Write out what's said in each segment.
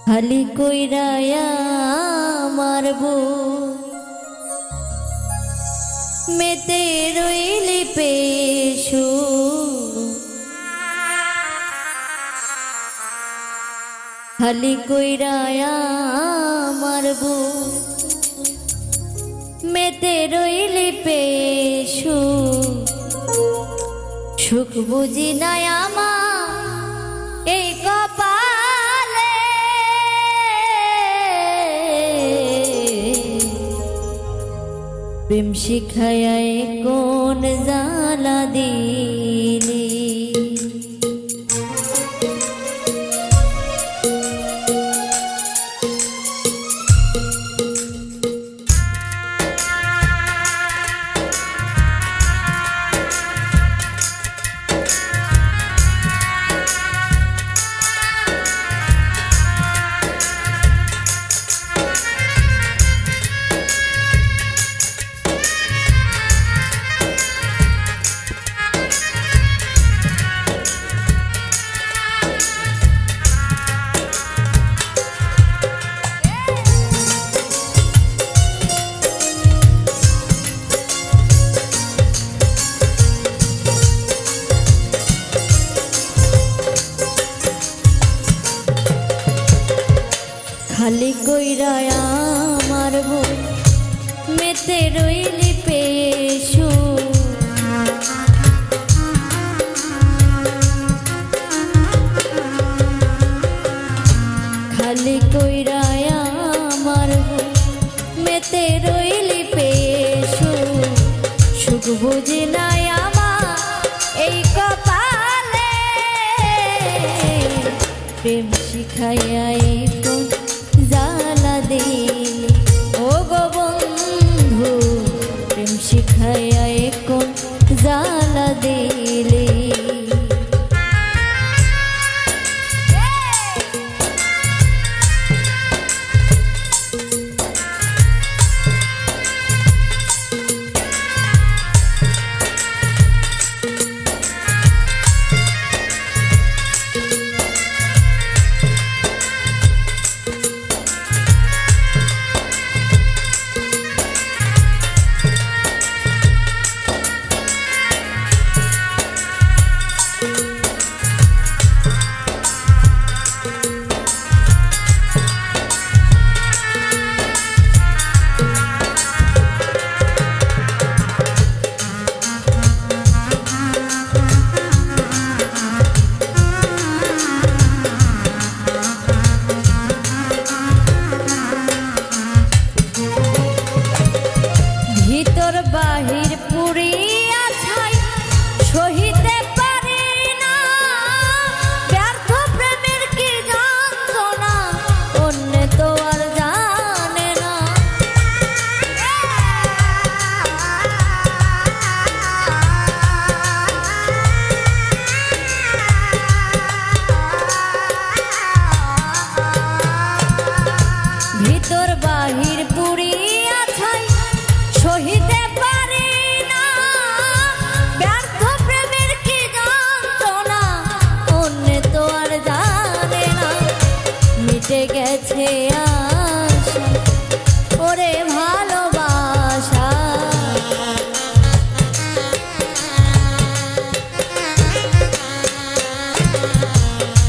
খালি কইরায়া মারবো মেতে রইলি পেশু খালি কইরায়া মারবো মেতে রইলি পেশু সুখ বুঝি নাই আমার এই কপালে প্রেম শিখায় কোন জ্বালা দিলি খালি কইরায়া মারবো মেতে রইলি পেশু খালি কইরায়া মারবো মেতে রইলি পেশু সুখ বুঝি নাই আমার এই কপালে প্রেম শিখাইয়া কোন জ্বালা দিলি ও গো বন্ধু প্রেম শিখাইয়া কোন জ্বালা দিলি বাহির পুরিয়া ছাই সহিতে পারি না ব্যর্থ প্রেমের কি যন্ত্রণা অন্য তো আর জানে না ভিতর বাহির পুরিয়া ছাই সহিতে গেছে আশা ওরে ভালোবাসা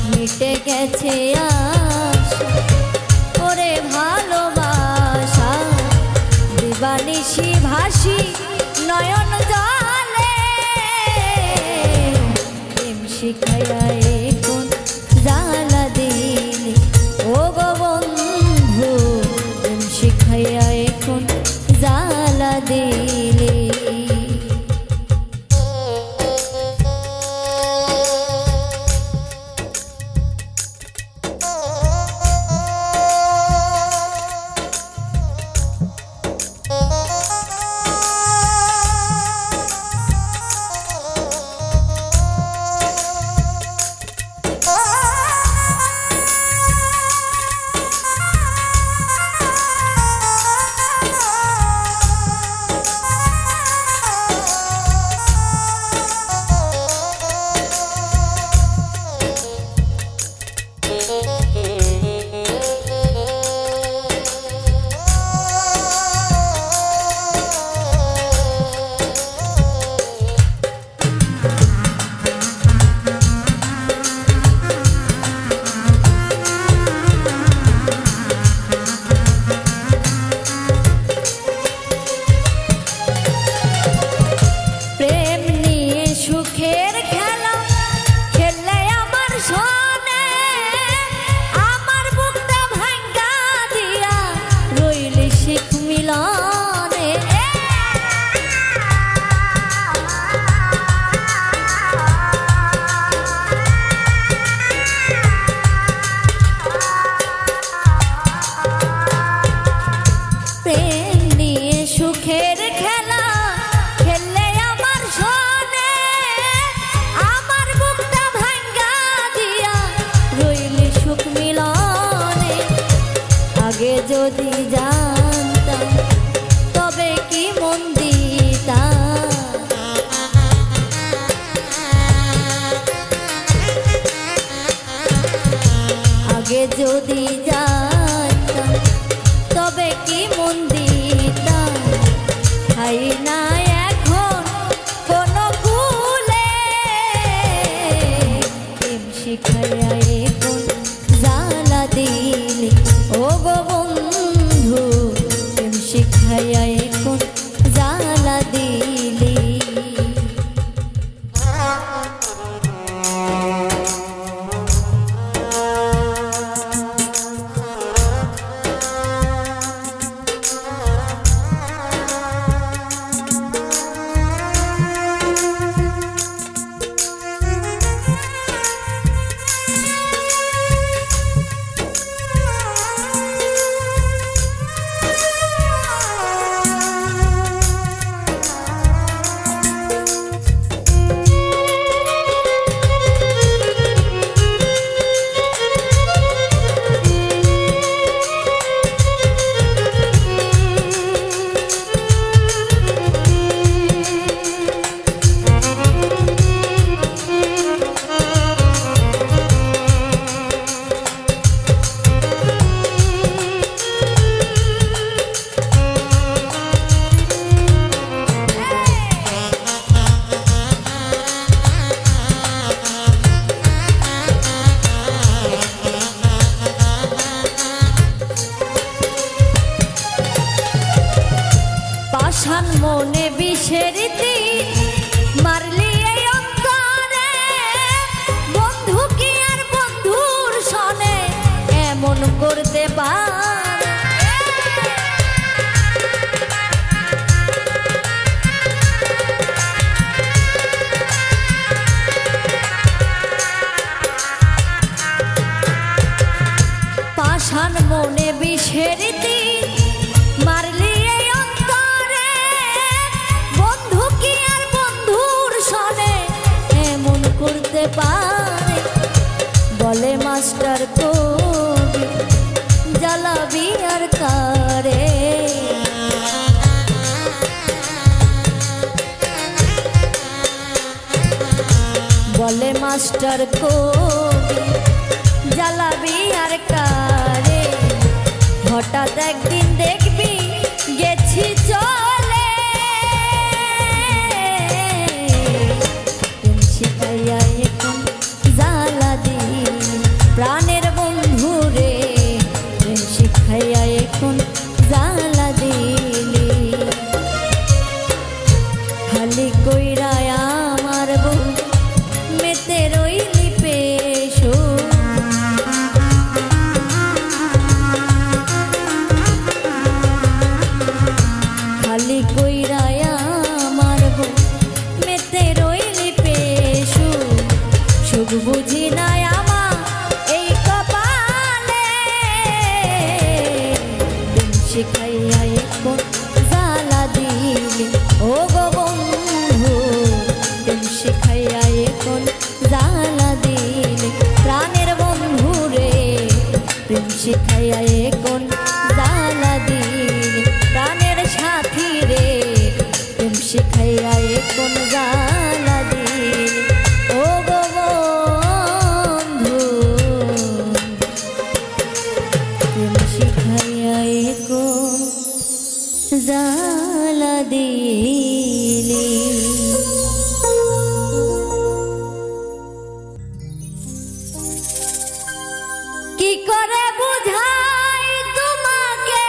মিটে গেছে আশা ওরে ভালোবাসা দিবানিশি ভাসি নয়ন জলে প্রেম শিখাইয়া কোন জ্বালা দিলি ও গো বন্ধু প্রেম শিখাইয়া কোন জ্বালা দিলি মাস্টার কবি জ্বালাবি আর কারে। বলে মাস্টার কবি জ্বালাবি আর কারে। হঠাৎ একদিন দেখবি গেছি চলে, প্রেম শিখাইয়া এখন জ্বালা দিলি প্রাণের বন্ধু রে। প্রেম শিখাইয়া এখন জ্বালা দিলি। খালি কইরা আমার বউ মেতে রইলি পেশো। খালি কইরা আমার বউ মেতে রইলি পেশো। সুখ বুঝি নাই আমার এই কপালে, প্রেম শিখাইয়া এখন জ্বালা দিলি ও গো বন্ধু। প্রেম শিখাইয়া এখন জ্বালা দিলি প্রাণের বন্ধু রে। প্রেম শিখাইয়া এখন জ্বালা দিলি প্রাণের সাথী রে। প্রেম শিখাইয়া এখন জ্বালা দিলি ও গো বন্ধু। প্রেম শিখাইয়া এখন জ্বালা দিলি। কি করে বুঝাই তোমাকে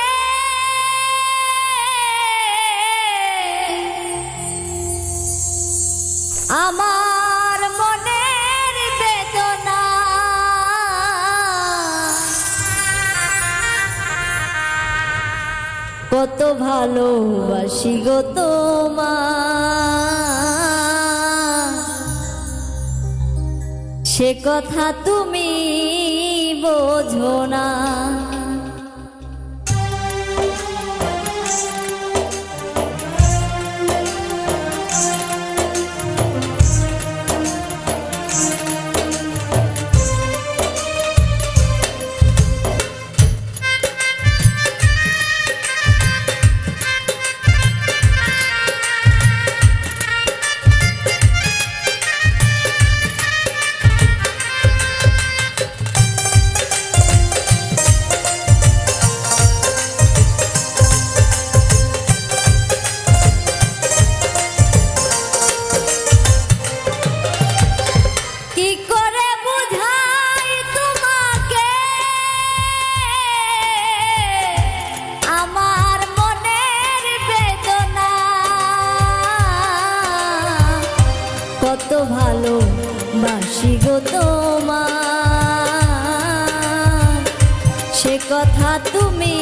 আমার মনের বেদনা। কত ভালোবাসি গো তোমার, সে কথা তুমি বোঝো না। কত ভালোবাসি গো তোমার, সে কথা তুমি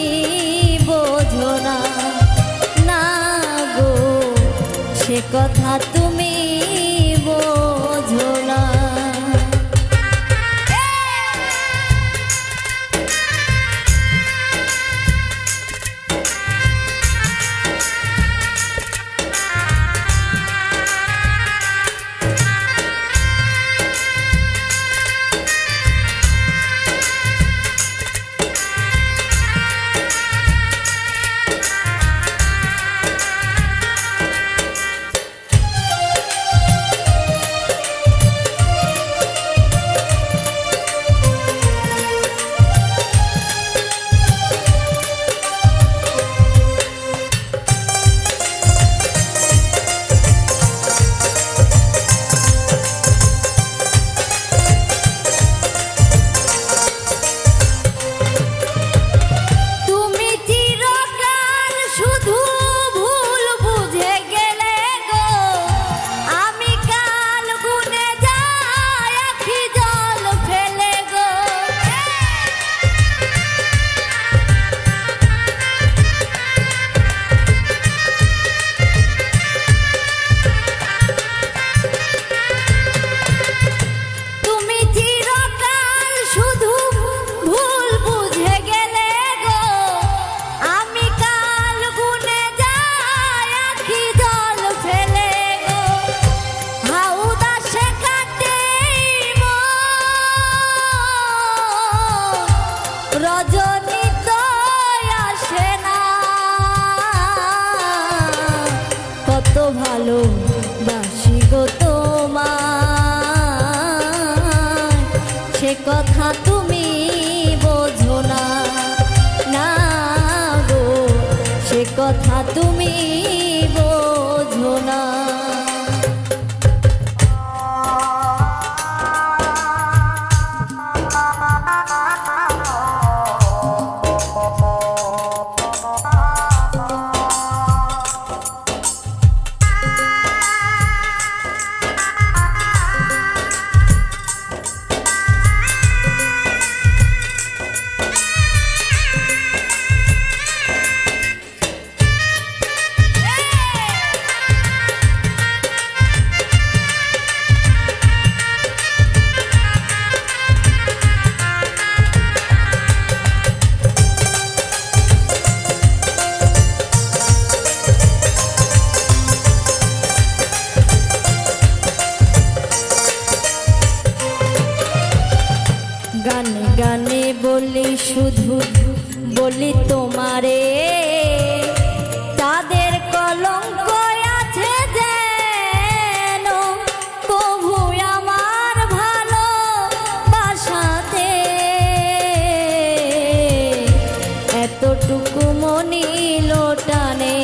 বোঝো না। না গো, সে কথা তুমি বোঝো না। কথা তুমি বোঝো না, না গো সে কথা তুমি বোঝো না। গানে গানে বলি শুধু বলি তোমারে, তাদের কলঙ্ক আছে যেন কভু আমার ভালো বাসাতে, এতটুকু মনি লোটানে।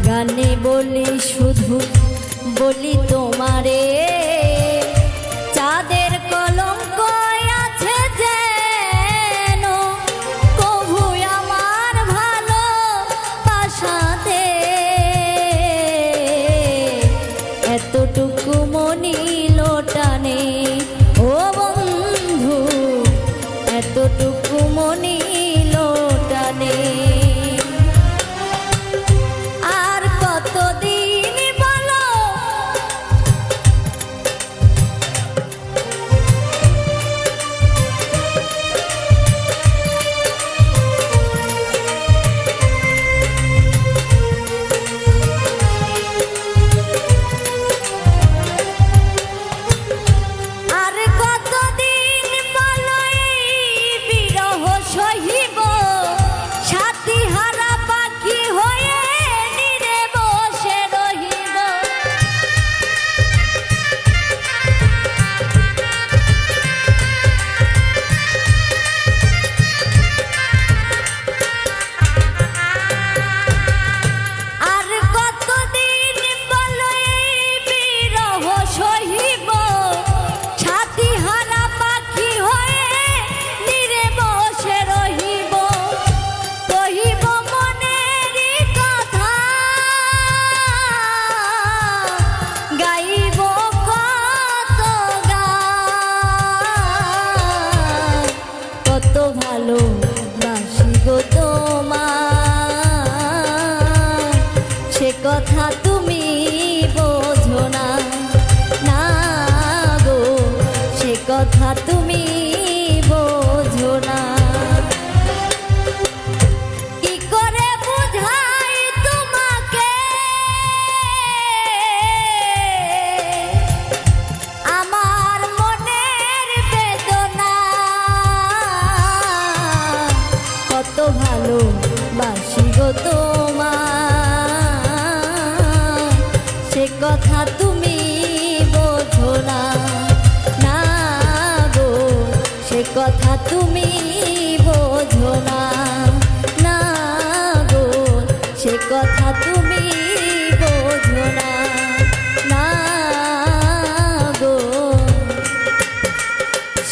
গানে বলি শুধু বলি তোমারে, চাঁদের কলঙ্ক আছে যেন কভু আমার ভালো বাসাতে, এতটুকু মনি লোটানে ও বন্ধু, এতটুকু মনি লোটানে। কথা তুমি বোঝো না, না গো সে কথা তুমি বোঝো না। কি করে বুঝাই তোমাকে আমার মনের বেদনা, কত ভালো বাসি গো কথা তুমি বোঝো না, না গো সে কথা তুমি বোঝো না, না গো সে কথা তুমি বোঝো না, না গো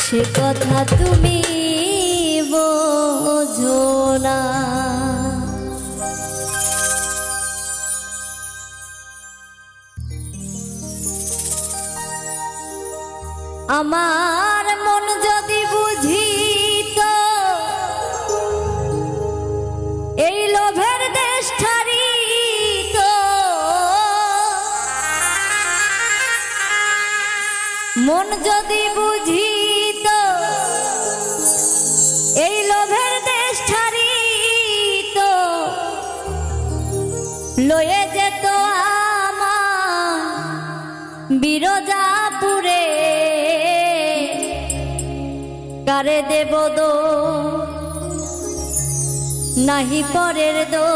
সে কথা তুমি বোঝো না। আমার মন যদি বুঝিত এই লোভের দেশ ছাড়িত, মন যদি বুঝিত এই লোভের দেশ ছাড়িত, লয়ে যেত আমার বিরজাপুরে, কারে দেব দো নাহি পরের দো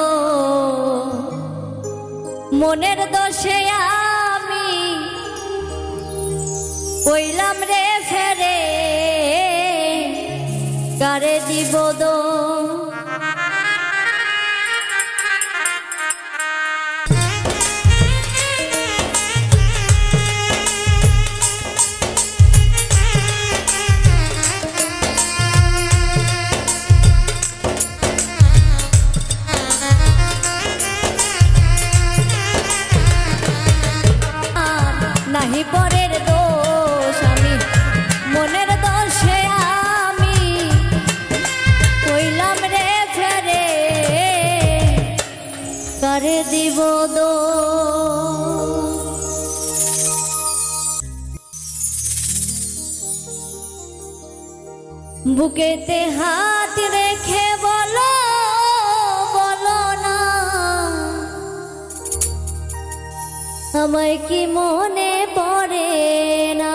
মনের দোষে আমি কইলাম রে ফেরে কারে দিব দো নাহি পরের দোষ আমি মনের দোষে আমি কইলাম রে ফেরে কারে দিব দো বুকেতে হাত রেখে বলো বলো না আমায় কি মনে পড়ে না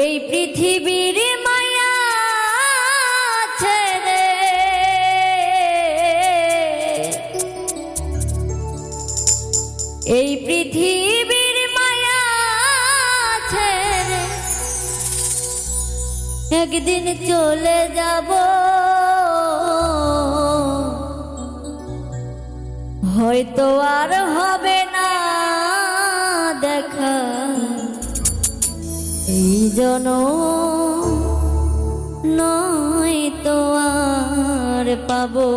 এই পৃথিবীর মায়া ছেড়ে এই পৃথিবীর মায়া ছেড়ে একদিন চলে যাব হয়তো আর হবে না দেখা এই জনম নয় তো আর পাবো।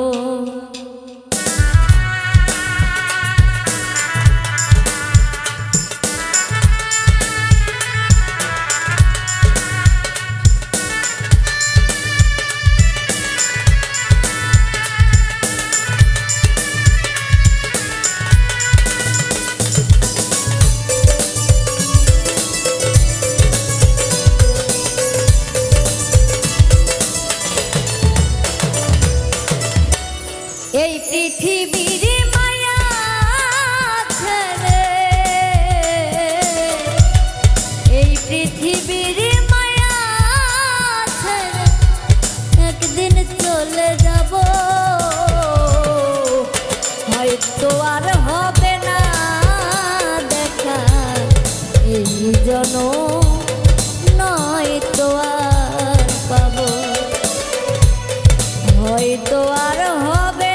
এই পৃথিবীর মায়া ছেড়ে এই পৃথিবীর মায়া ছেড়ে একদিন চলে যাব হয়তো আর হবে না দেখা এই জনম নয় তো আর পাবো হয়তো আর হবে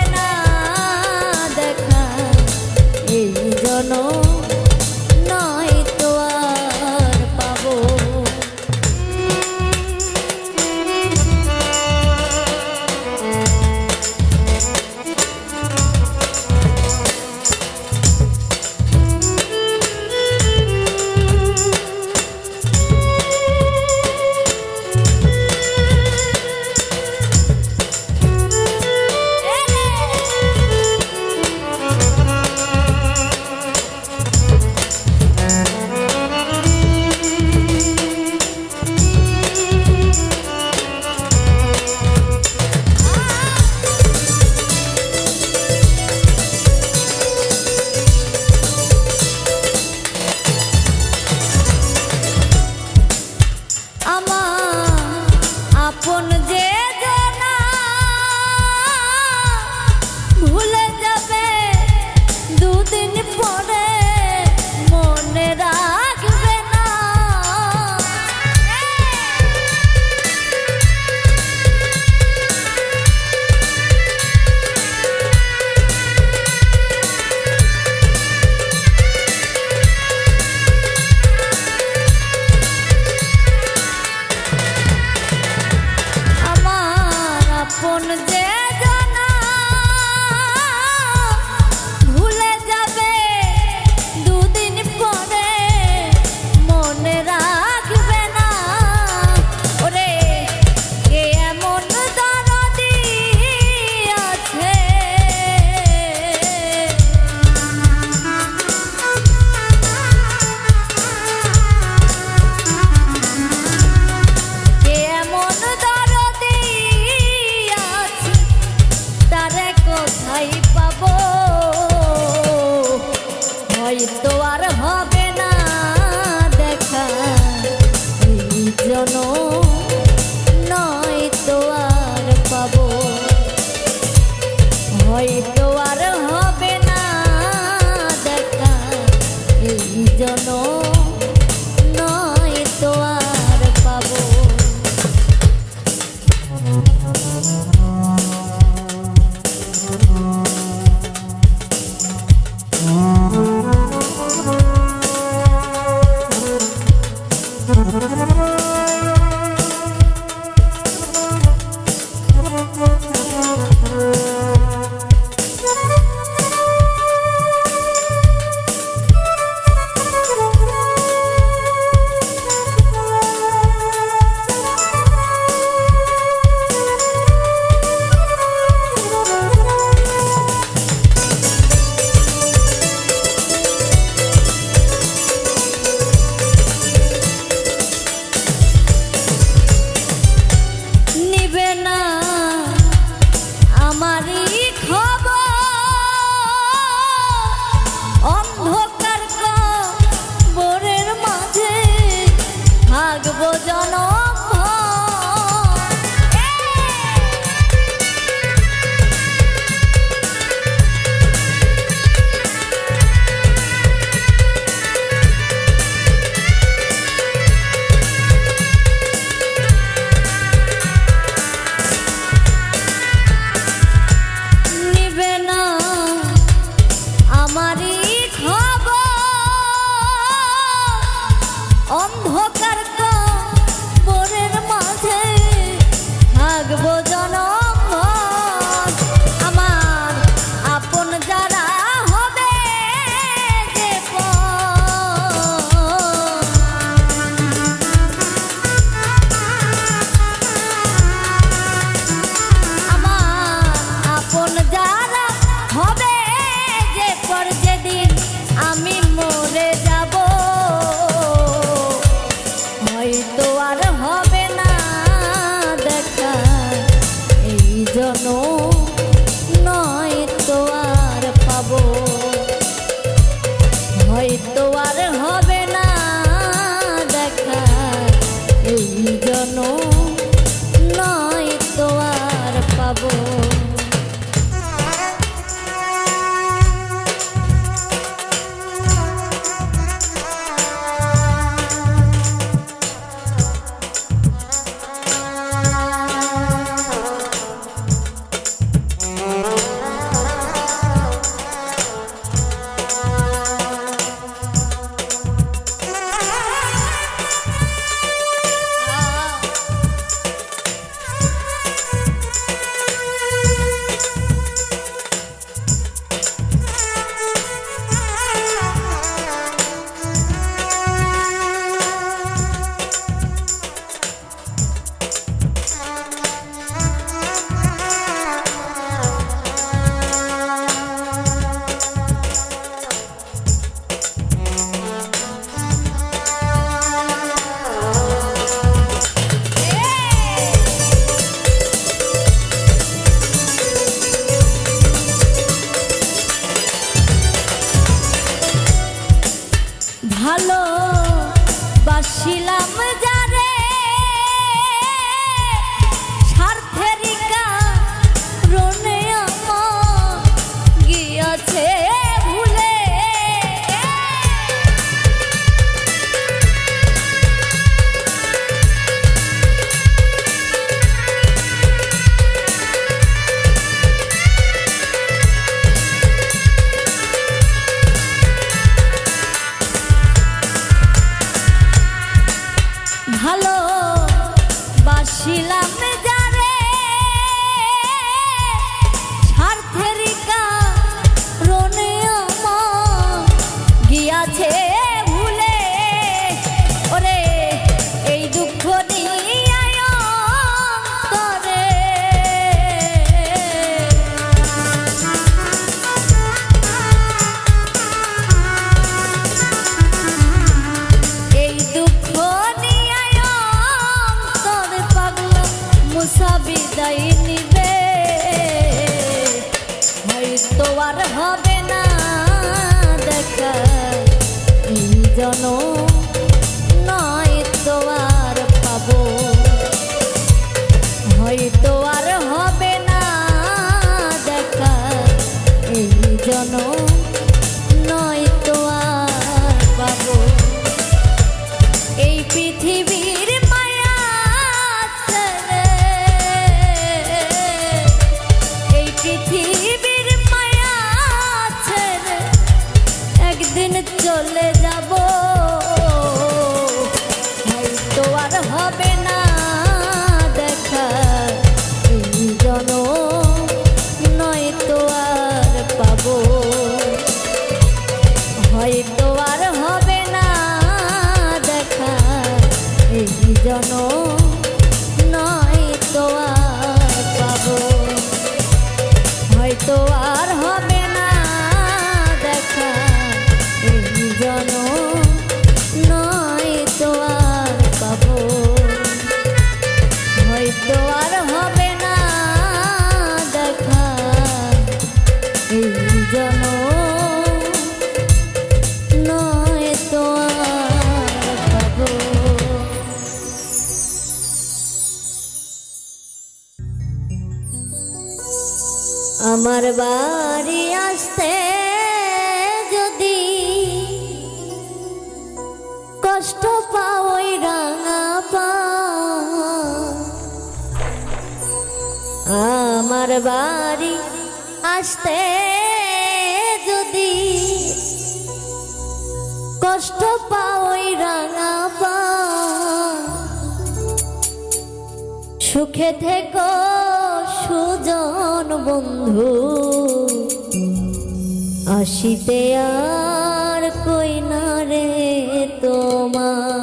নয় তো আর পাবো। আপন যে জানা ভুলে যাবে দুদিন পরে মনে রাখবে না আপন যে জানা ভুলে যাবে দুদিন পরে মনে রাখবে না ওরে কে এমন দরদি আছে কে এমন দরদি তারে কোথায় পাবো হয়তো আর হবে না দেখা এই জনম নয় তো আর পাবো হয়তো আর হবে না দেখা এই জনম নয় তো আর পাবো। ভালো বাসিলাম যারে স্বার্থেরই কারণে আমার গিয়াছে ভুলে। ভালো বাসিলাম যারে স্বার্থেরই কারণে আমার গিয়াছে ভুলে। ওরে এই দুঃখ নিয়ে অন্তরে এই দুঃখ বিদায় নিবে হয়তো আর হবে না দেখা এই জনম নয় তো আর পাবো হয়তো আর হবে না দেখা এই জনম নয় তো আর পাবো। এই পৃথিবীর পৃথিবীর মায়া ছেড়ে একদিন চলে যাব হয়তো আর হবে না দেখা এই জনম নয়তো আর পাবো হয়তো আর হবে না দেখা এই জনম নয়তো আর পাবো হয়তো আর হবে না দেখা এই জনম নয়তো আর পাবো হয়তো আর হবে না দেখা এই জনম নয়তো আর পাবো। আমার বাড়ি আসতে যদি কষ্ট পাওই রাঙা পা আমার বাড়ি আসতে যদি কষ্ট পাওই রাঙা পা সুখে থেকো সুজন বন্ধু আসিতে আর কই না রে তোমার।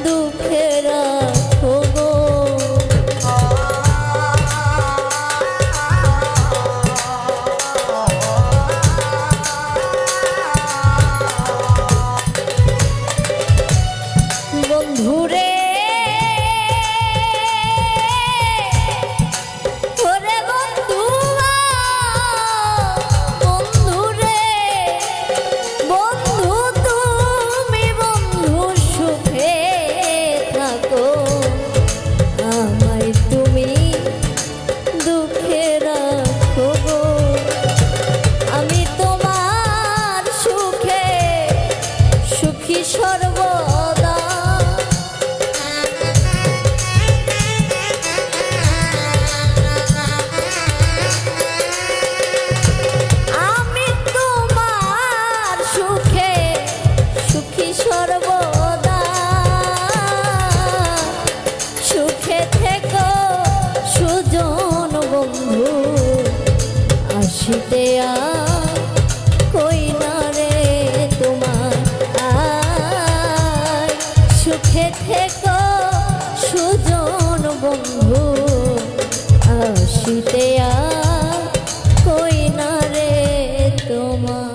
দুঃখে রাখো গো। বন্ধুরে ওরে বন্ধু, বন্ধুরে বন্ধু, তুমি বন্ধু সুখে থাকো, আমায় তুমি দুঃখে রাখো গো। আমি তোমার সুখে সুখী সর্বদা, আমি তোমার সুখে সুখী সর্বদা। সুখে থেকো সুজন বন্ধু, আসিতে কই না রে তোমার আয়। সুখে থেকো সুজন বন্ধু, আসিতে কই না রে তোমার।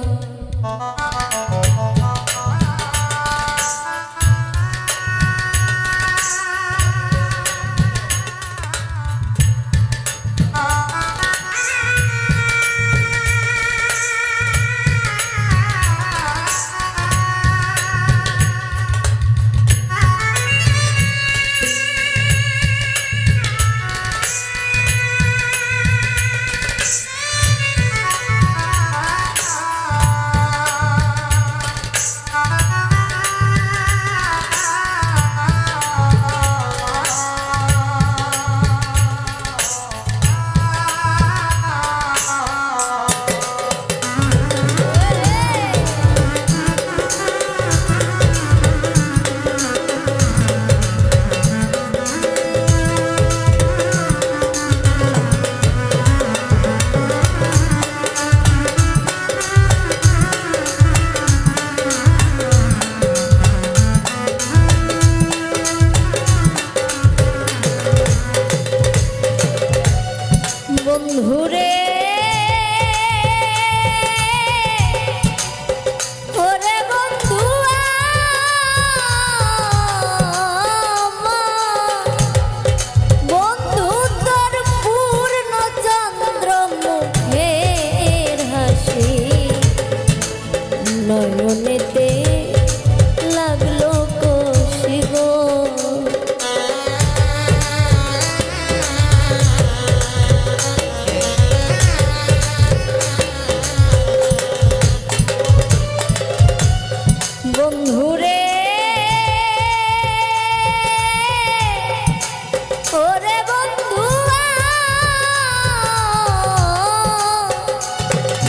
বন্ধুরে ওরে বন্ধু, বন্ধু তোর পূর্ণ চন্দ্র মুখের হাসি, নয়নেতে লাগলো কষি গো। বন্ধুরে ওরে বন্ধু,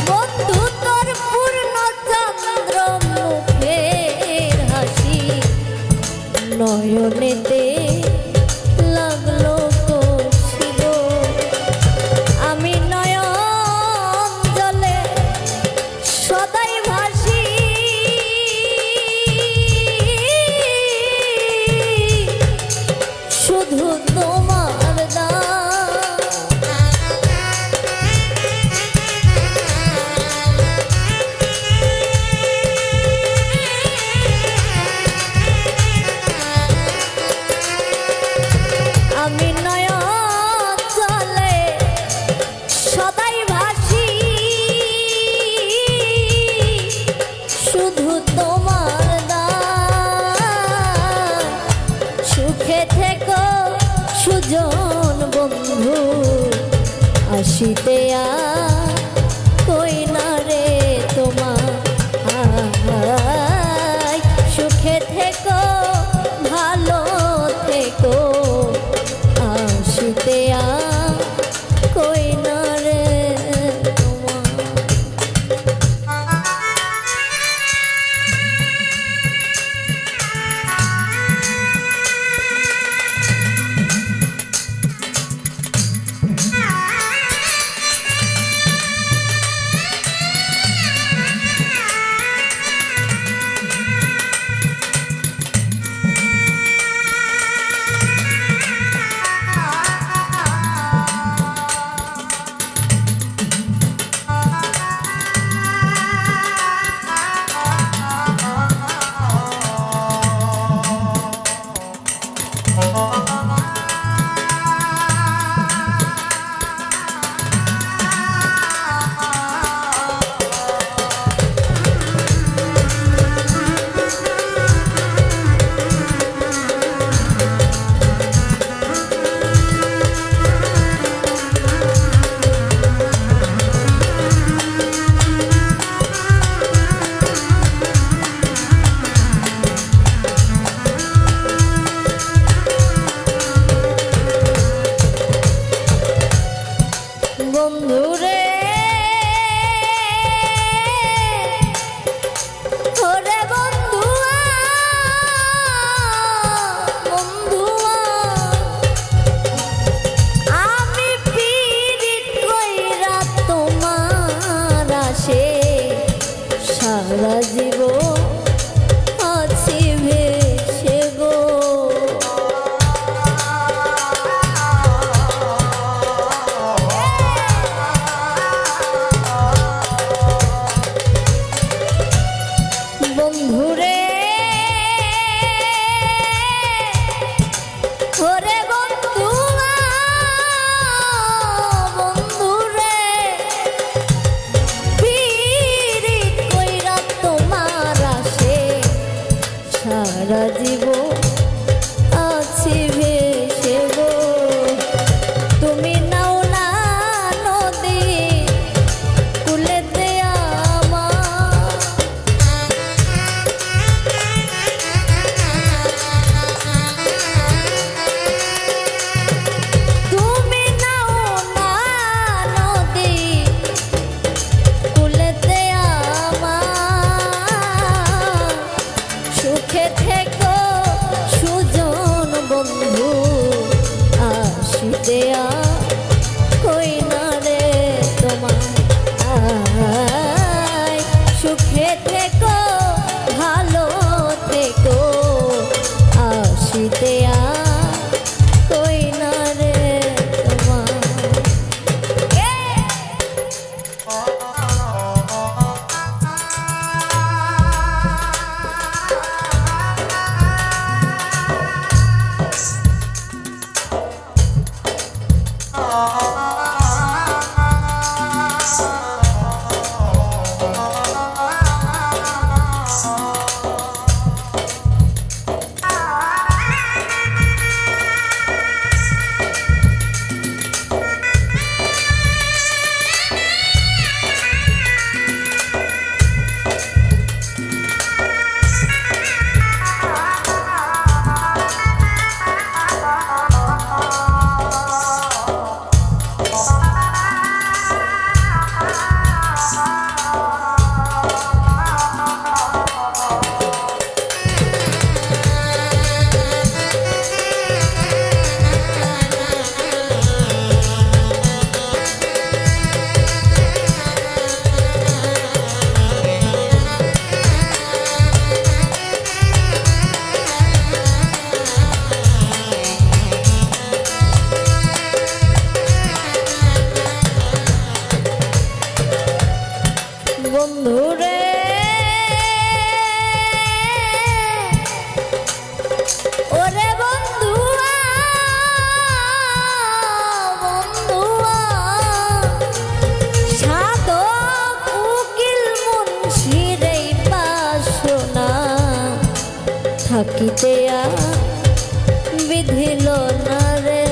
বন্ধু তোর পূর্ণ চন্দ্র মুখের হাসি, নয়নেতে লাগলো কষি গো। আমি নয়ন জলে সদাই ভাসি, শুধু তোমার দান। আমি নয়ন জলে সদাই ভাসি, শুধু তোমার দান। সুখে থেকো সুজন বন্ধু, আসিতে কই না রে তোমার আয়। সুখে থেকো ভালো থেকো, আসিতে কই না রে তোমার। জীব আছি ভেসে গো তুমি নাও না নদী কুলেতে আমার তুমি নাও না নদী কুলেতে আমার সুখে থেকো সুজন বন্ধু আসিতে কই না রে তোমার সুখে থেকো ভালো থেকো আসিতে কই না রে তোমার বন্ধুরে ওরে বন্ধুয়া বন্ধুয়া সাধক উকিল মুন্সির এই বাসনা থাকিতে বিধিল না রে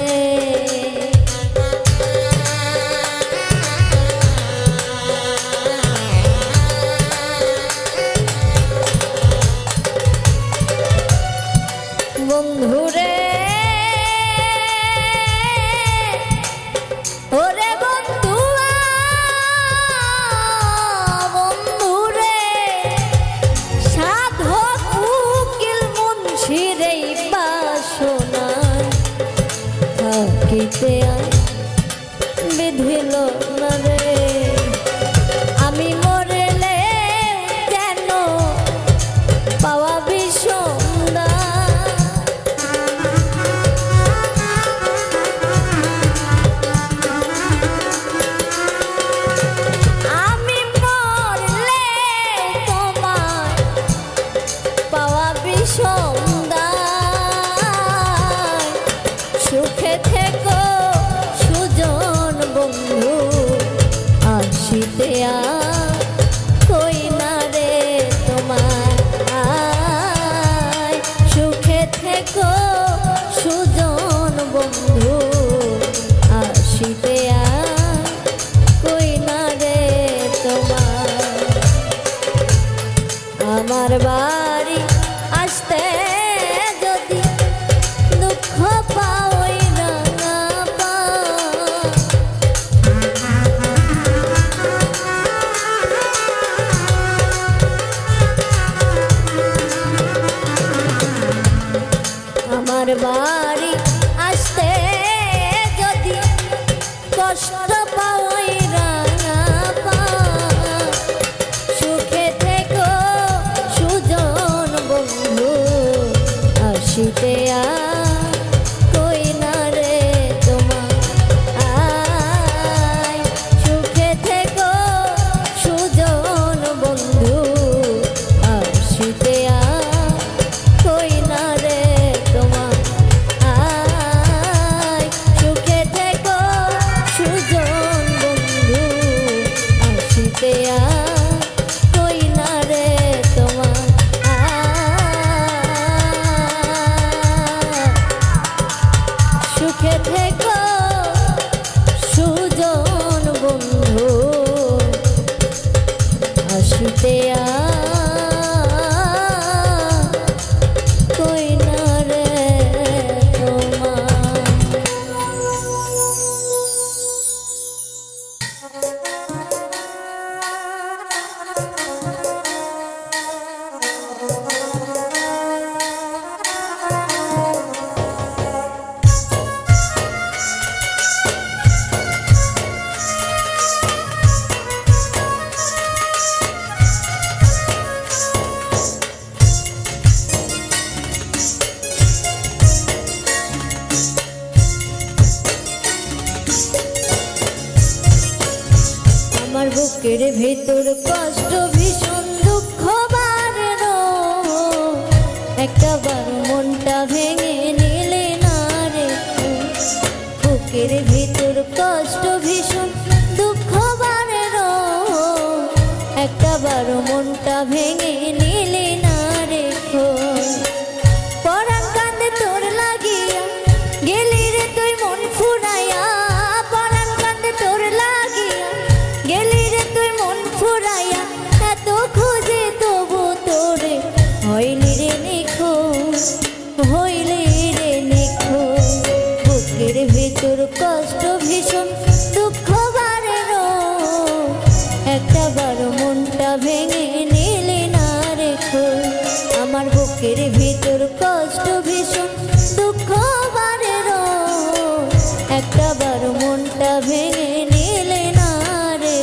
বন্ধুরে ওরে বন্ধুয়া বন্ধুরে সাধক উকিল মুন্সির এই বাসনা থাকিতে বিধিল না রে আমি মরলে যেন পাওয়া বিষমদা সুখে থেকো সুজন বন্ধু আসিতে কই না রে তোমার সুখে থেকো সুজন বন্ধু আসিতে কই না রে তোমার আমার বাড়ি আসতে যদি দুঃখ পাওই না আমার বাড়ি আসতে যদি কষ্ট পাওই না সুখে থেকো সুজন বন্ধু আসিতে কই না রে তোমার সুখে থেকো সুজন বন্ধু আসিতে কই না রে তোমার সুখে থেকো সুজন বন্ধু আসিতে কই না রে তোমার বুকের ভেতর কষ্ট ভীষণ দুঃখ বারে একটা বার মনটা ভেঙে নিলে না রে বুকের ভেতর কষ্ট ভীষণ দুঃখ বারে একটা বার মনটা ভেঙে নিলে না রে পরাণ কান্দে তোর লাগিয়া গেলি রে তুই মন ফুরাইয়া পরাণ কান্দে তোর লাগিয়া গেলি রে তুই মন ফুরাইয়া এত খুঁজে তবু তোরে হইলি রে নিখোঁজ হইলি রে নিখোঁজ বুকের ভেতর কষ্ট ভীষণ দুঃখ বারে একটা বার মনটা ভেঙে নিলে না রে আমার বুকের ভিতর কষ্ট ভীষণ দুঃখ বারে একটা বার মনটা ভেঙে নিলে না রে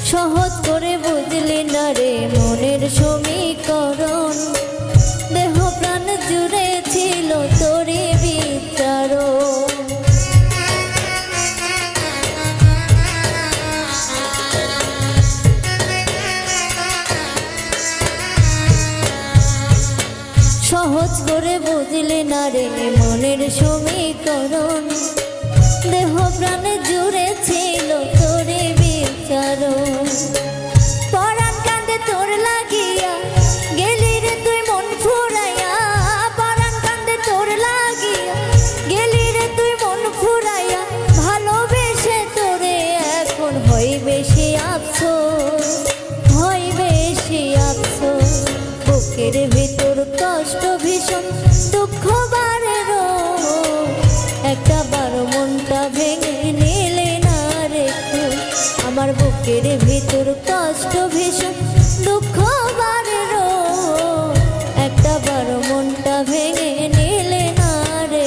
সহজ করে বুঝলি না রে মনের সমীকরণ দেহ প্রাণ জুড়ে ছিল তোরে বিচার সহজ করে বুঝলি না রে মনের সমীকরণ দেহ প্রাণ জুড়ে ছিল তোরে বিচার পরাণ কান্দে তোর লাগিয়া গেলি রে তুই মন ফুরাইয়া পরাণ কান্দে তোর লাগিয়া গেলি রে তুই মন ফুরাইয়া ভালোবেসে তোরে এখন হয় বেশি আফসোস হয় বেশি আফসোস বুকের ভিতর কষ্ট ভীষণ দুঃখ বারে একটা বার মনটা ভেঙে নিলে না রে আমার বুকের ভিতর কষ্ট ভীষণ দুঃখ বারে একটা বার মনটা ভেঙে নিলে না রে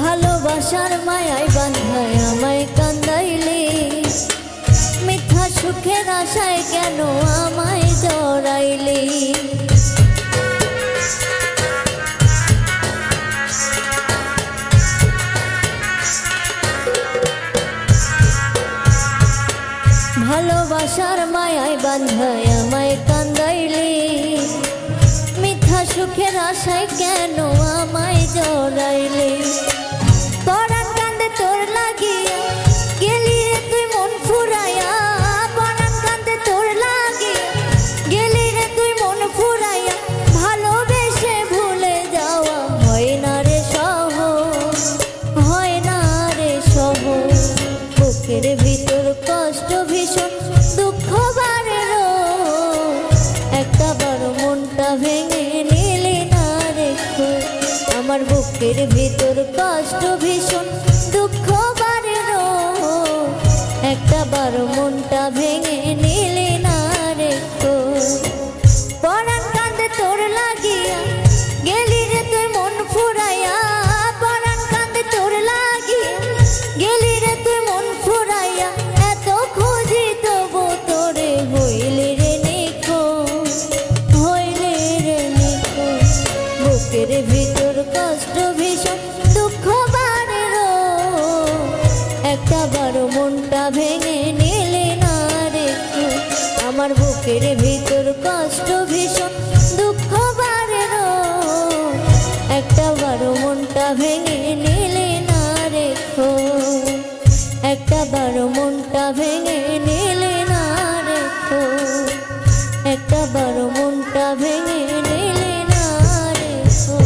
ভালোবাসার মায়ায় বাঁধায় আমায় কান্দাইলি মিথ্যা সুখের আশায় কেন আমায় জড়াইলি ভালোবাসার মায়ায় বাঁধায় আমায় কান্দাইলি মিথ্যা সুখের আশায় কেন আমায় জড়াইলি পরাণ কান্দে তোর লাগিয়া গেলি রে তুই মন ফুরাইয়া পরাণ কান্দে তোর লাগিয়া গেলি রে তুই মন ফুরাইয়া ভালোবেসে ভুলে যাওয়া হয় না রে সহজ হয় না রে সহজ বুকের ভিতর কষ্ট ভীষণ দুঃখ বারে একটা বার মনটা ভেঙে নিলে না রে আমার বুকের ভিতর কষ্ট ভীষণ দুঃখ বারে একটা বার মনটা ভেঙে নিলে না রে পরাণ কান্দে তোর লাগিয়া গেলি রে তুই মন ফুরাইয়া পরাণ কান্দে তোর লাগিয়া গেলি রে তুই মন ফুরাইয়া এত খুঁজি তবু ভিতর কষ্ট ভীষণ দুঃখ বাড়ে একটা বারো মনটা ভেঙে নিলে না রে আমার বুকের ভিতর কষ্ট ভীষণ দুঃখ বাড়ে একটা বারো মনটা ভেঙে নিলে না রেখো একটা বারো মনটা ভেঙে নিলে না রেখো একটা বারো মনটা ভেঙে নিলে না রেখো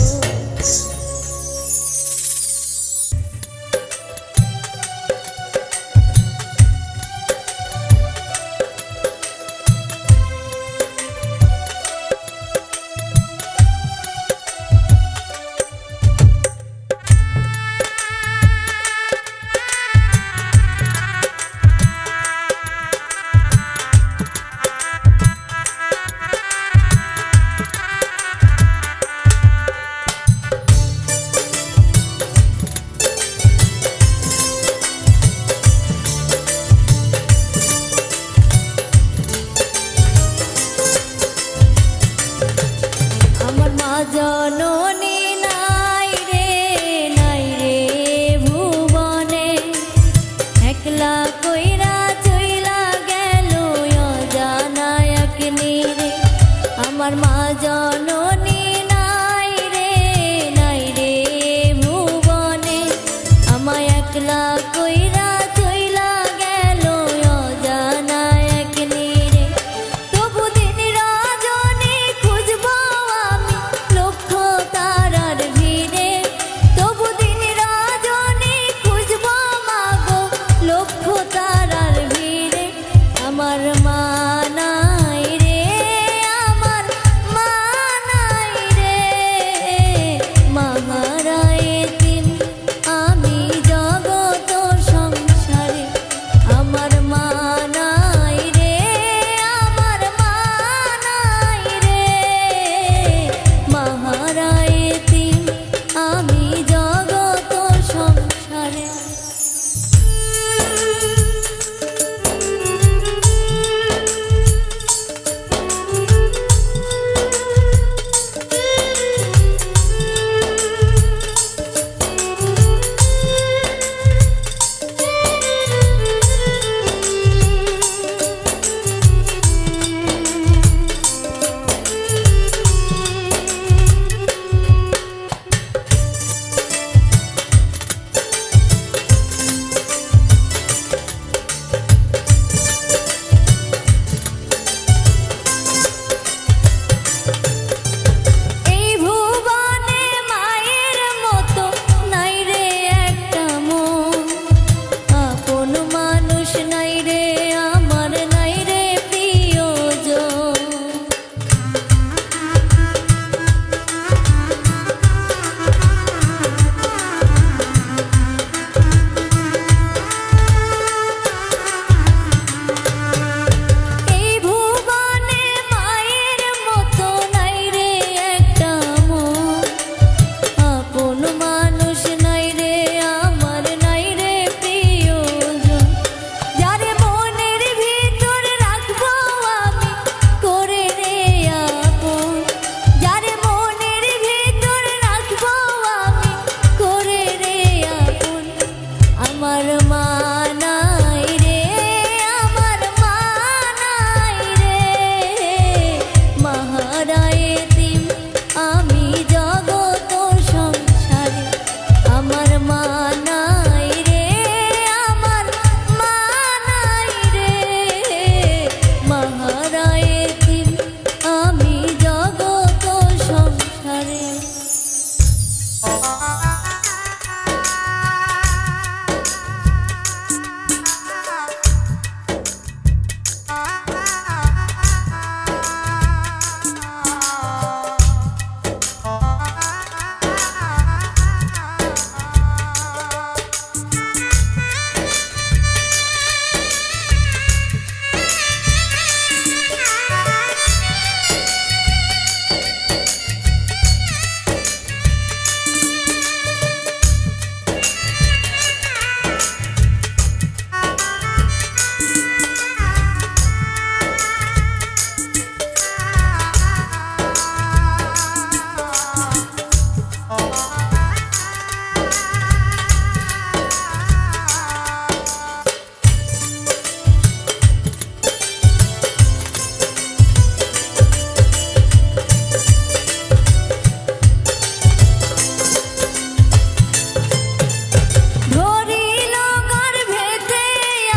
ধরিল গর্ভেতে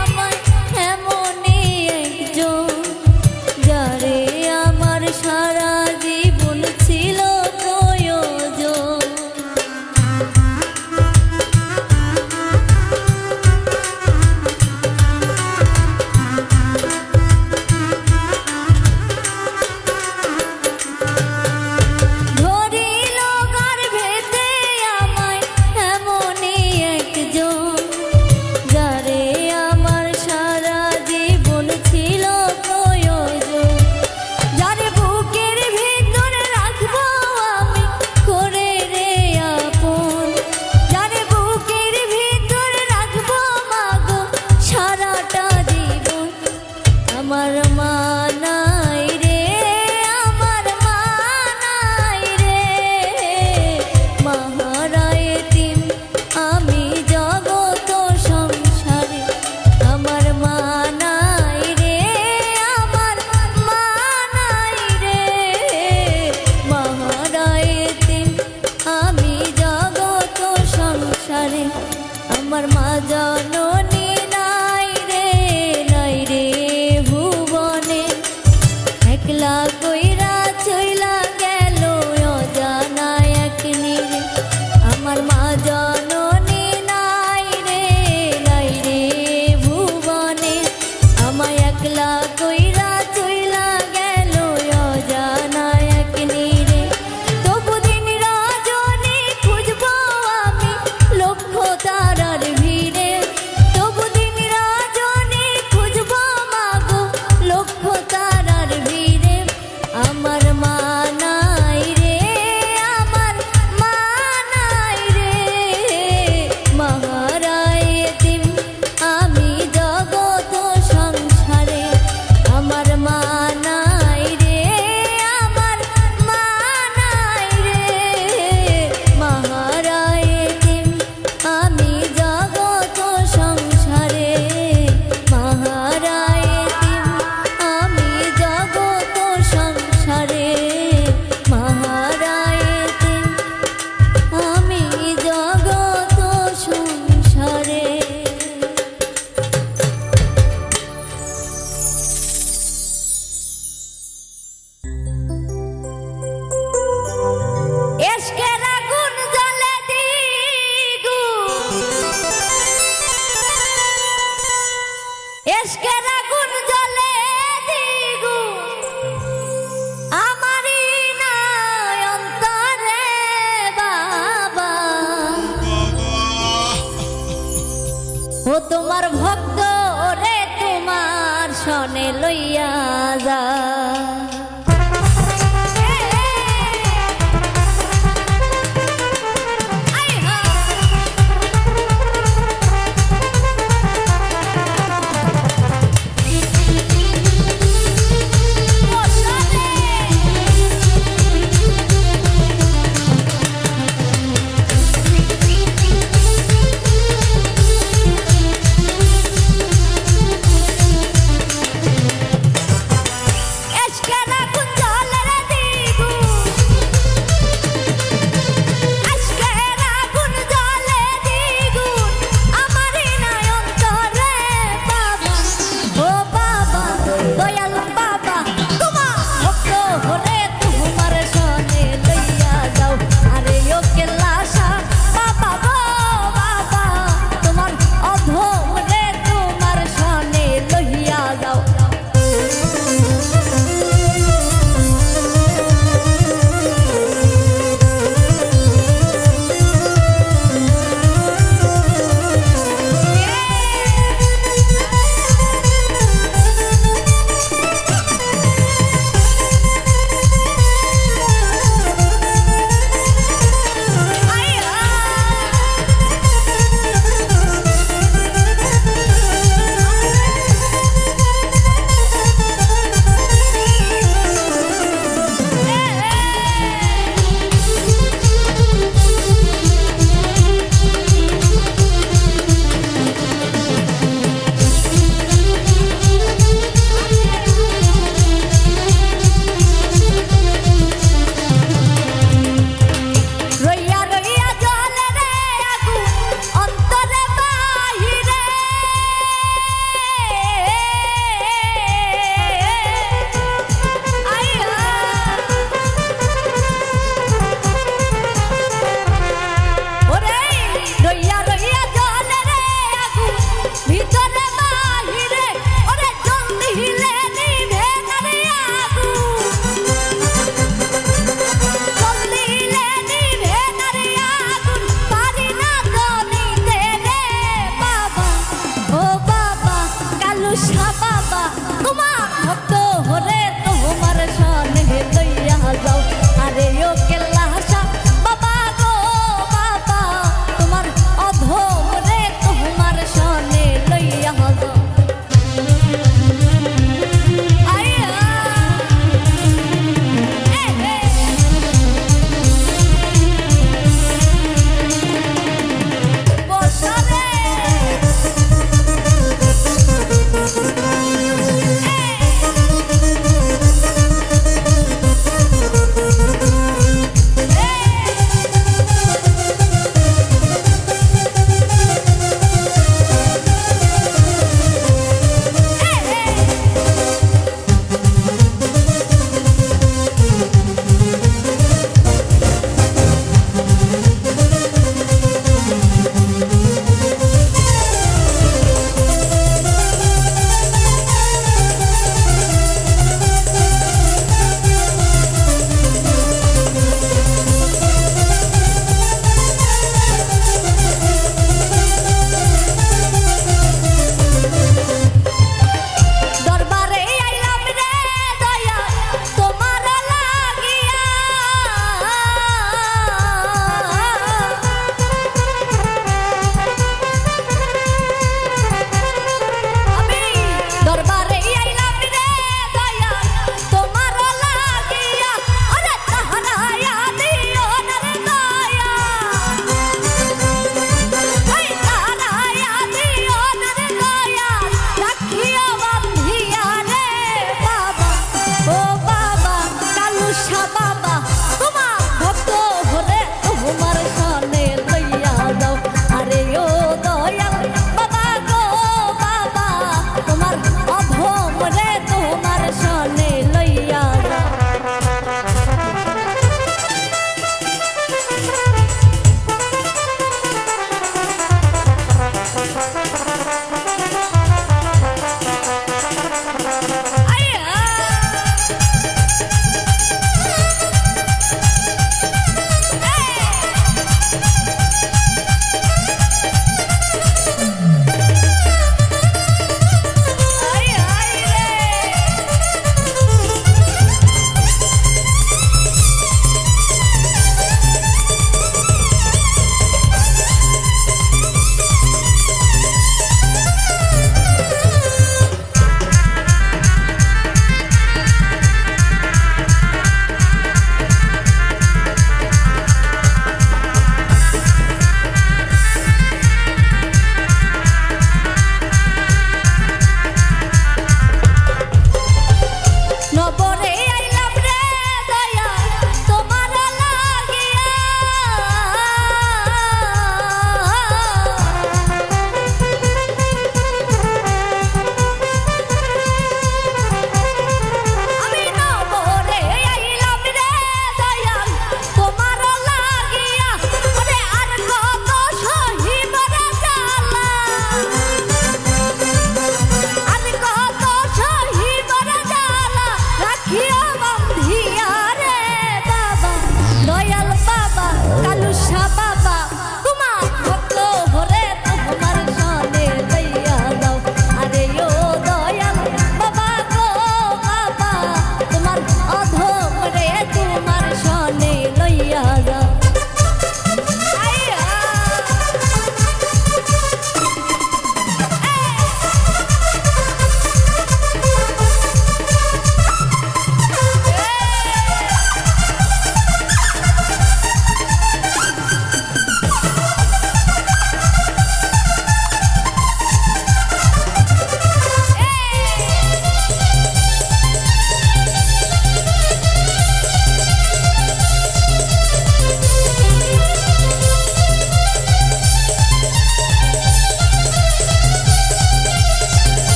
আমায় এমনই একজন, যারে আমার সারা জীবন ছিল প্রয়োজন।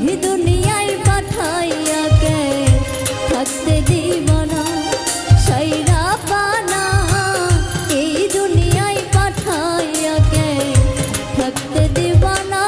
দুনিয়ায় পাঠাইয়া কে থাকতে দিব না সাইরা পানা এই দুনিয়ায় পাঠাইয়া কে থাকতে দিব না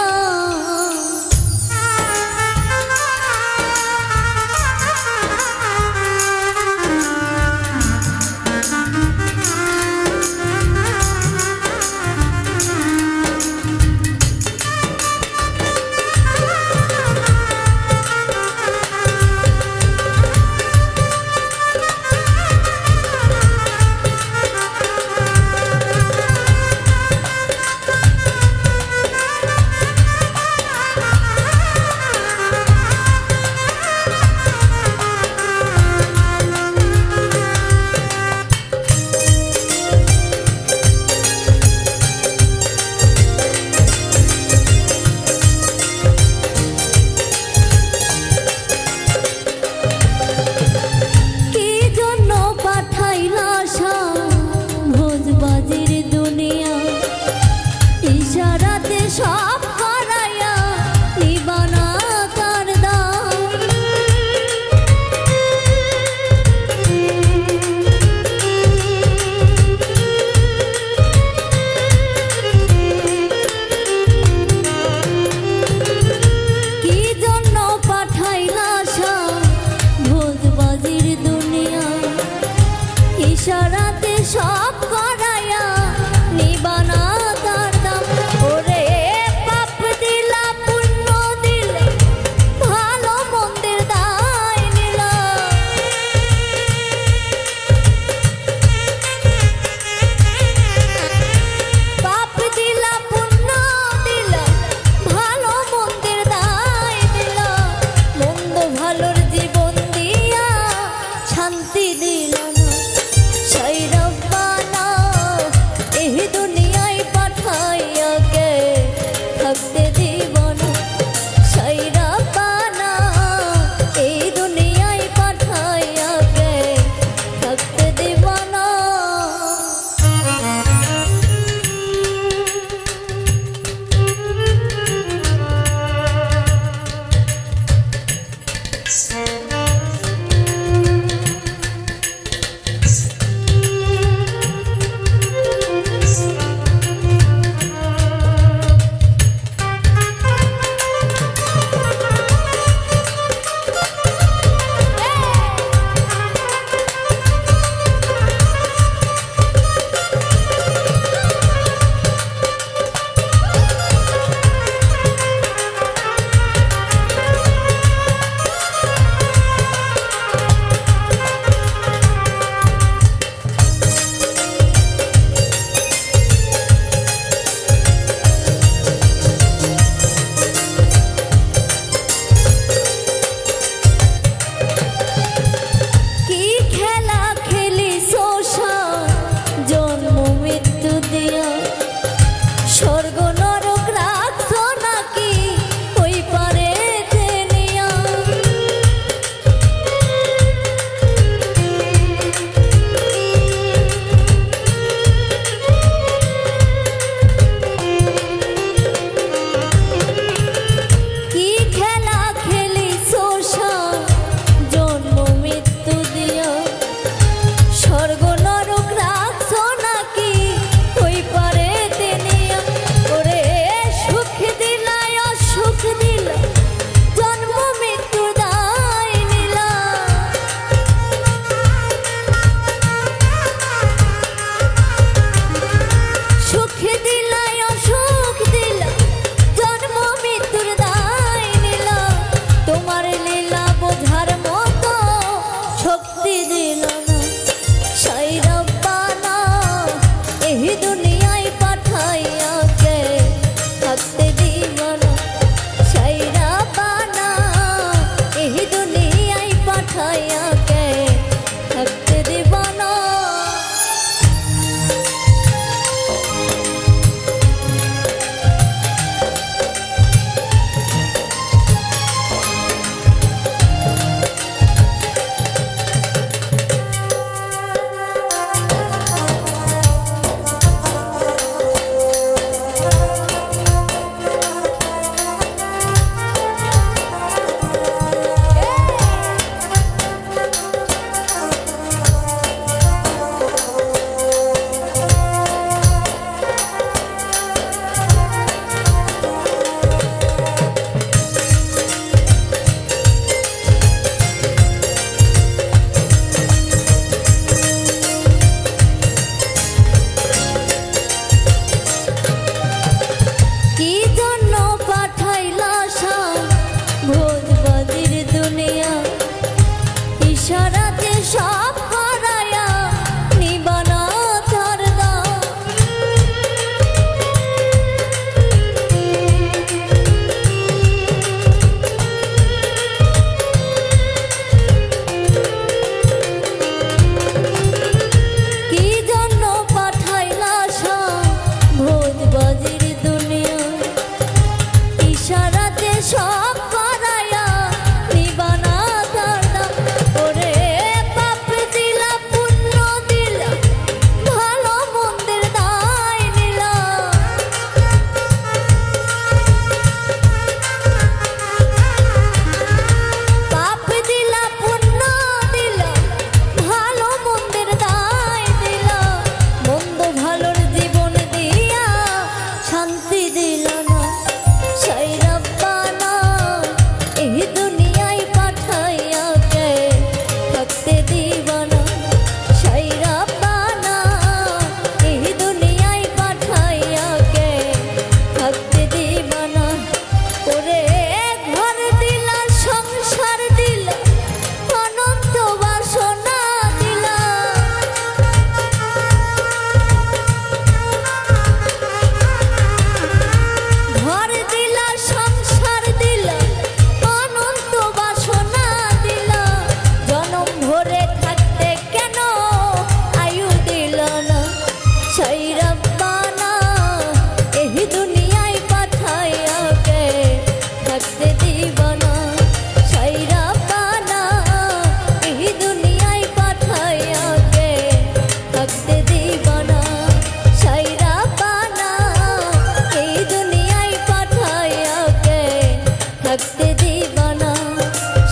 থাকতে দিবানা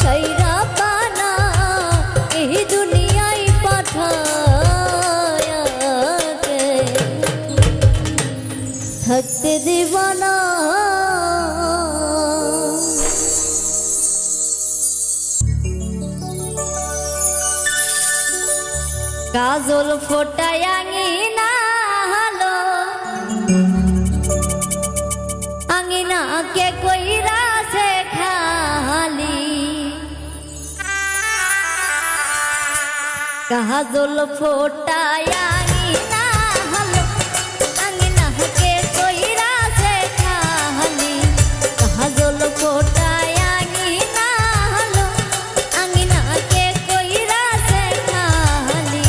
সাইরা পানা এই দুনিয়ায় পাঠায়াকে থাকতে দিবানা। কাজল ফোটায় আঙিনা হালো আঙিনা কে কইরা সে খালি কাজল ফোটায় আঙিনা হালো আঙিনা কে কইরা সে খালি কাজল ফোটায় আঙিনা হালো আঙিনা কে কইরা সে খালি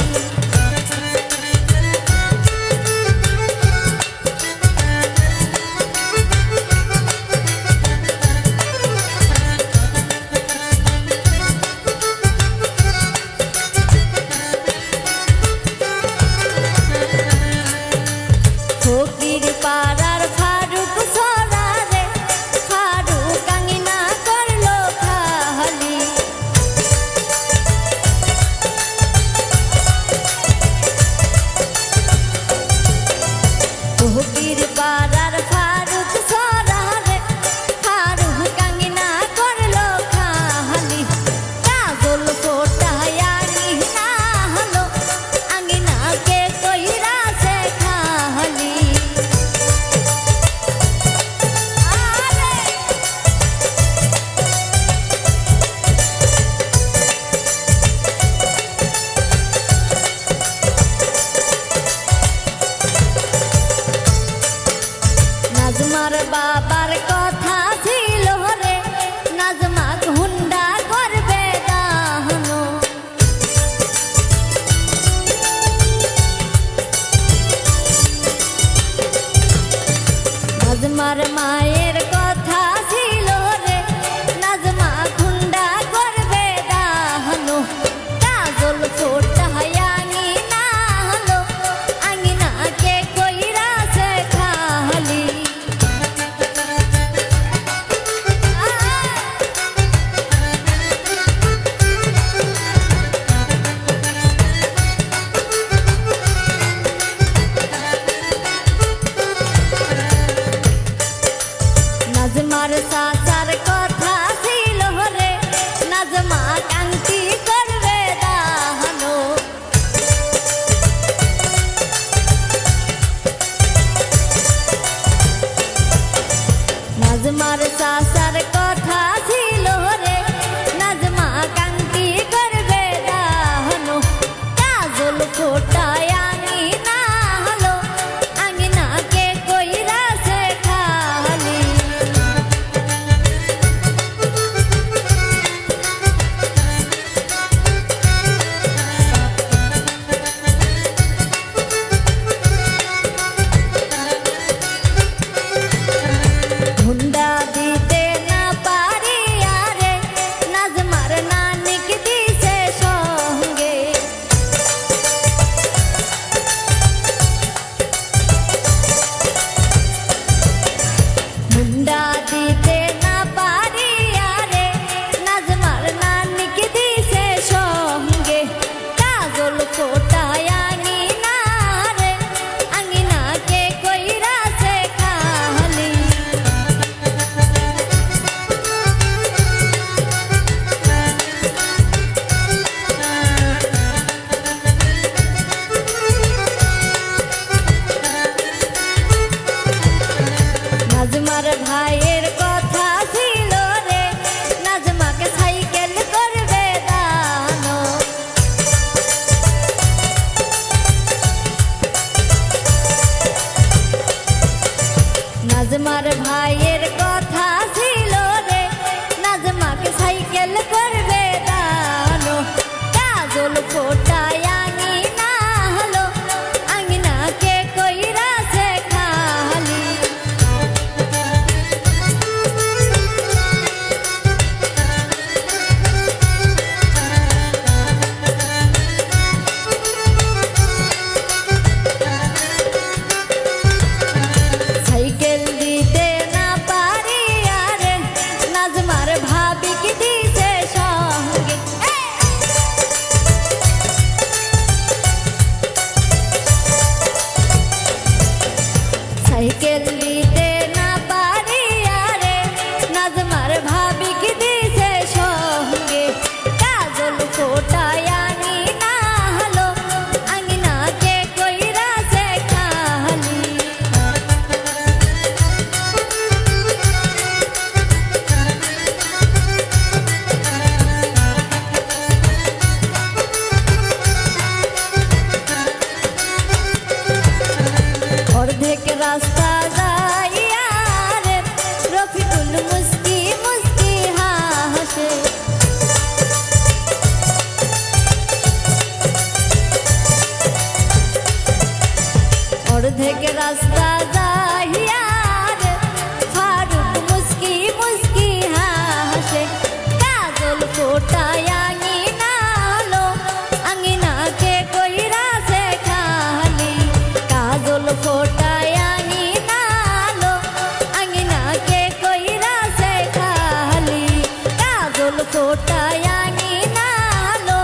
ফোটায় আঙিনালো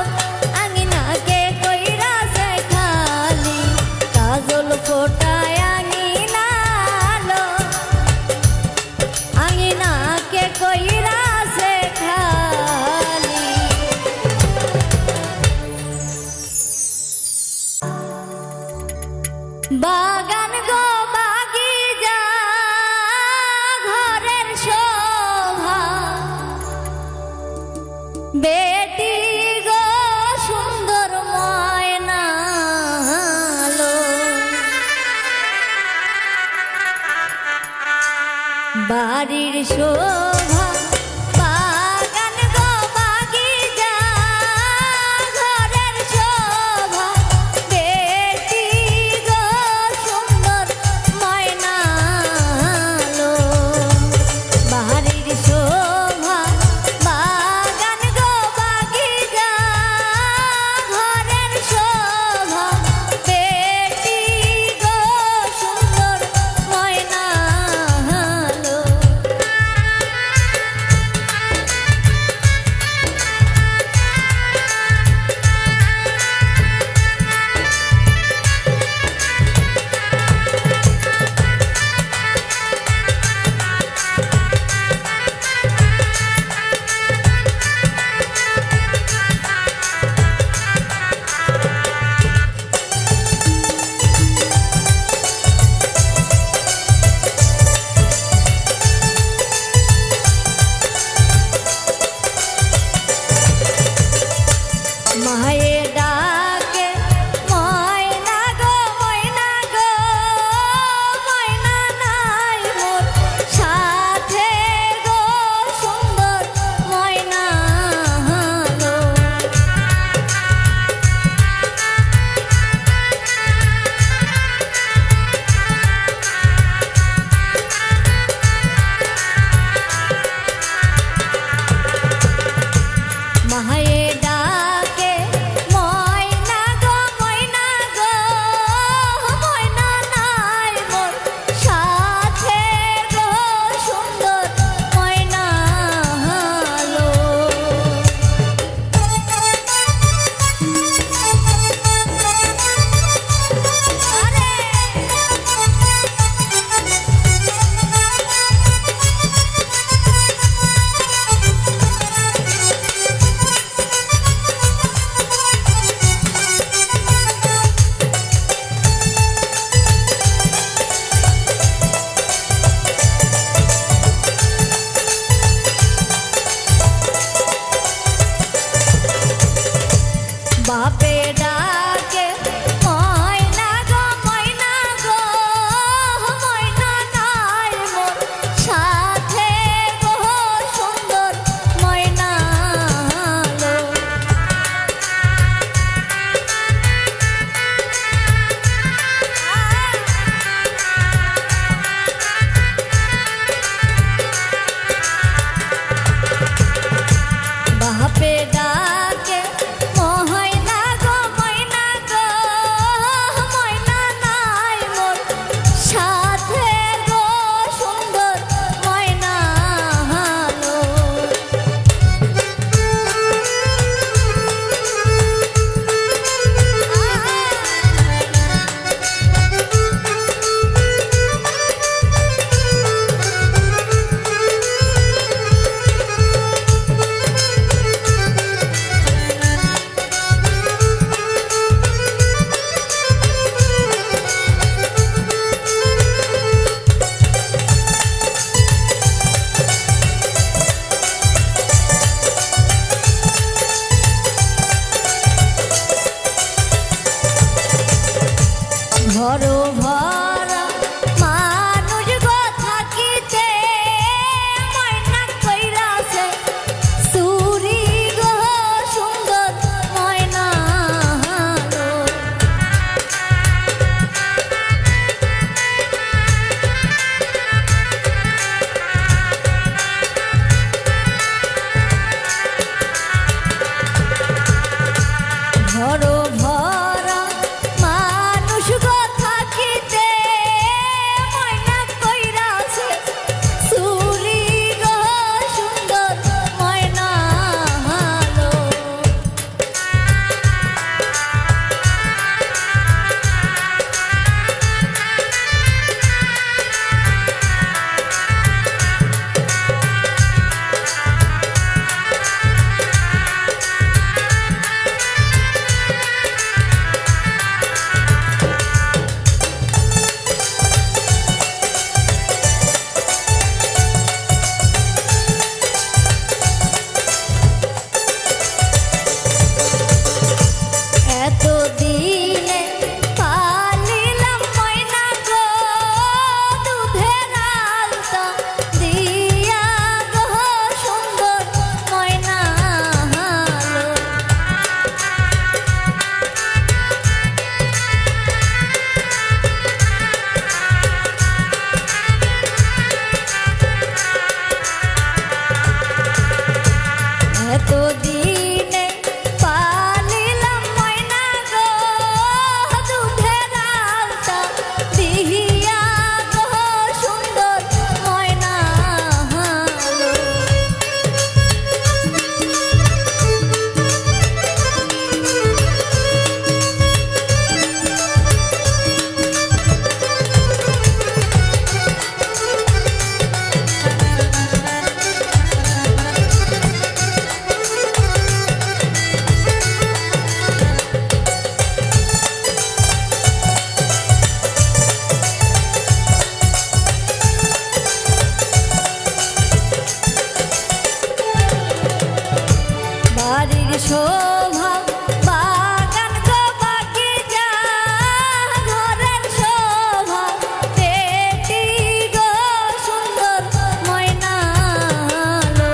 আঙিনাকে কইরাছে খালি কাজল ফোটায় আঙিনালো আঙিনাকে কইরাছে খালি বাগান গো বাগিচা ঘরের শোভা বেটি গো সুন্দর ময়না লো বাড়ির শোভা বাগান গো বাগিচা ঘরের শোভা বেটি গো সুন্দর ময়না লো বাড়ির শোভা বাগান গো বাগিচা ঘরের শোভা বেটি গো সুন্দর ময়না লো শোভা বাগান গো বাগিচা ঘরের শোভা বেটি গো সুন্দর ময়না লো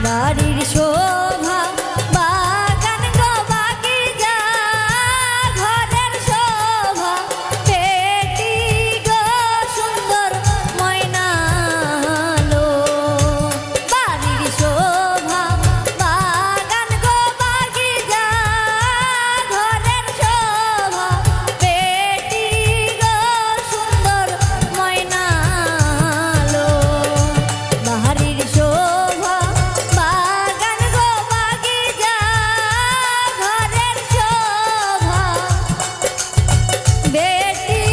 বাড়ির শোভা বাগান গো বাগিচা ঘরের শোভা বেটি গো সুন্দর ময়না লো বাড়ির শোভা বাগান গো বাগিচা ঘরের শোভা বেটি গো সুন্দর ময়না লো বাড়ির শোভা বাগান গো বাগিচা ঘরের শোভা বেটি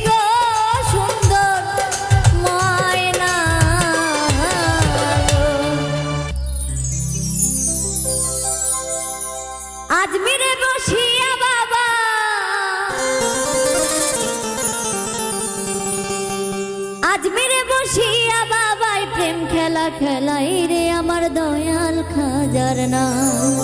গো সুন্দর ময়না আজমিরে বসিয়া বাবা আজমিরে বসিয়া বাবাই প্রেম খেলা খেলাই রে আমার দয়াল খাজার নাম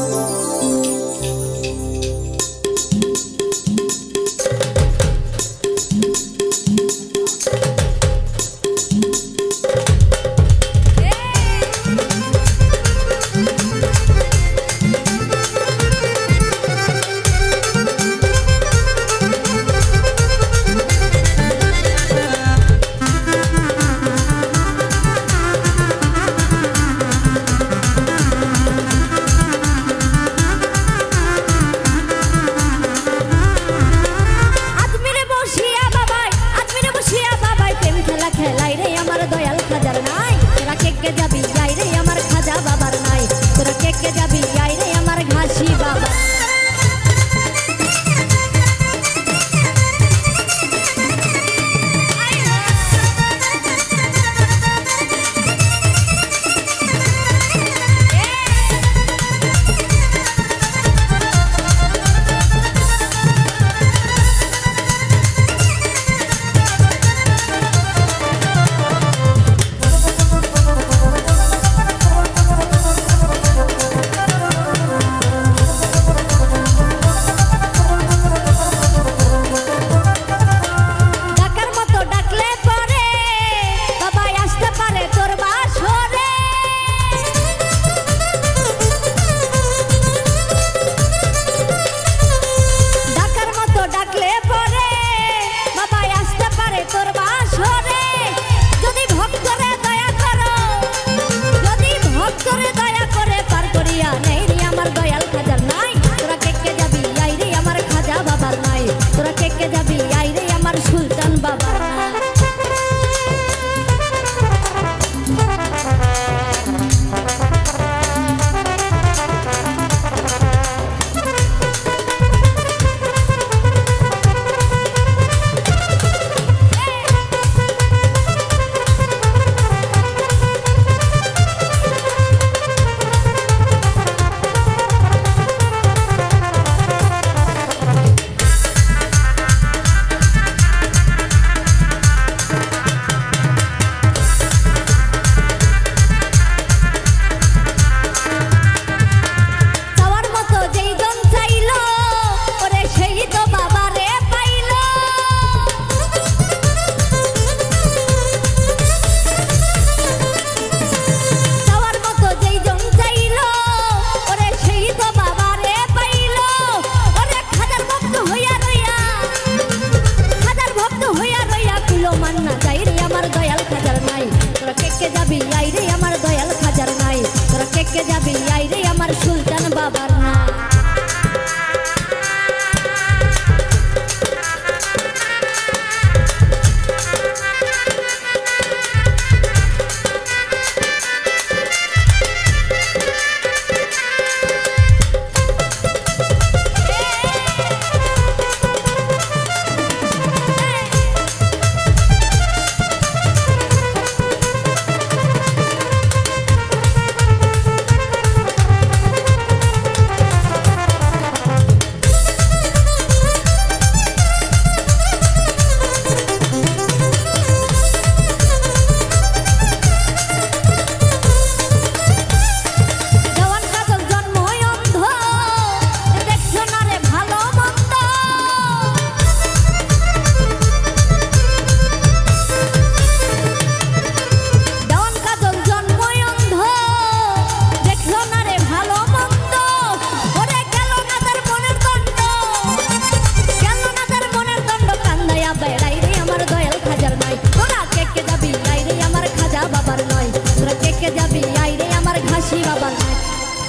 কে যাবি আই রে আমার ঘাসি বাবা নাই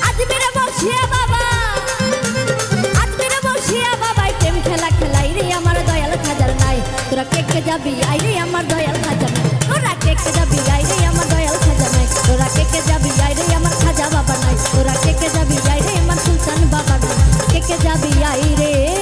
আজমিরে বসিয়া বাবা আজমিরে বসিয়া বাবা টেম খেলা খেলাই রে আমার দয়াল খাজার নাই তোরা কে যাবি আই রে আমার দয়াল খাজার নাই তোরা কে যাবি আই রে আমার দয়াল খাজার নাই তোরা কে যাবি আই রে আমার খাজা বাবা নাই তোরা কে যাবি আই রে আমার সুলতান বাবা নাই কে যাবি আই রে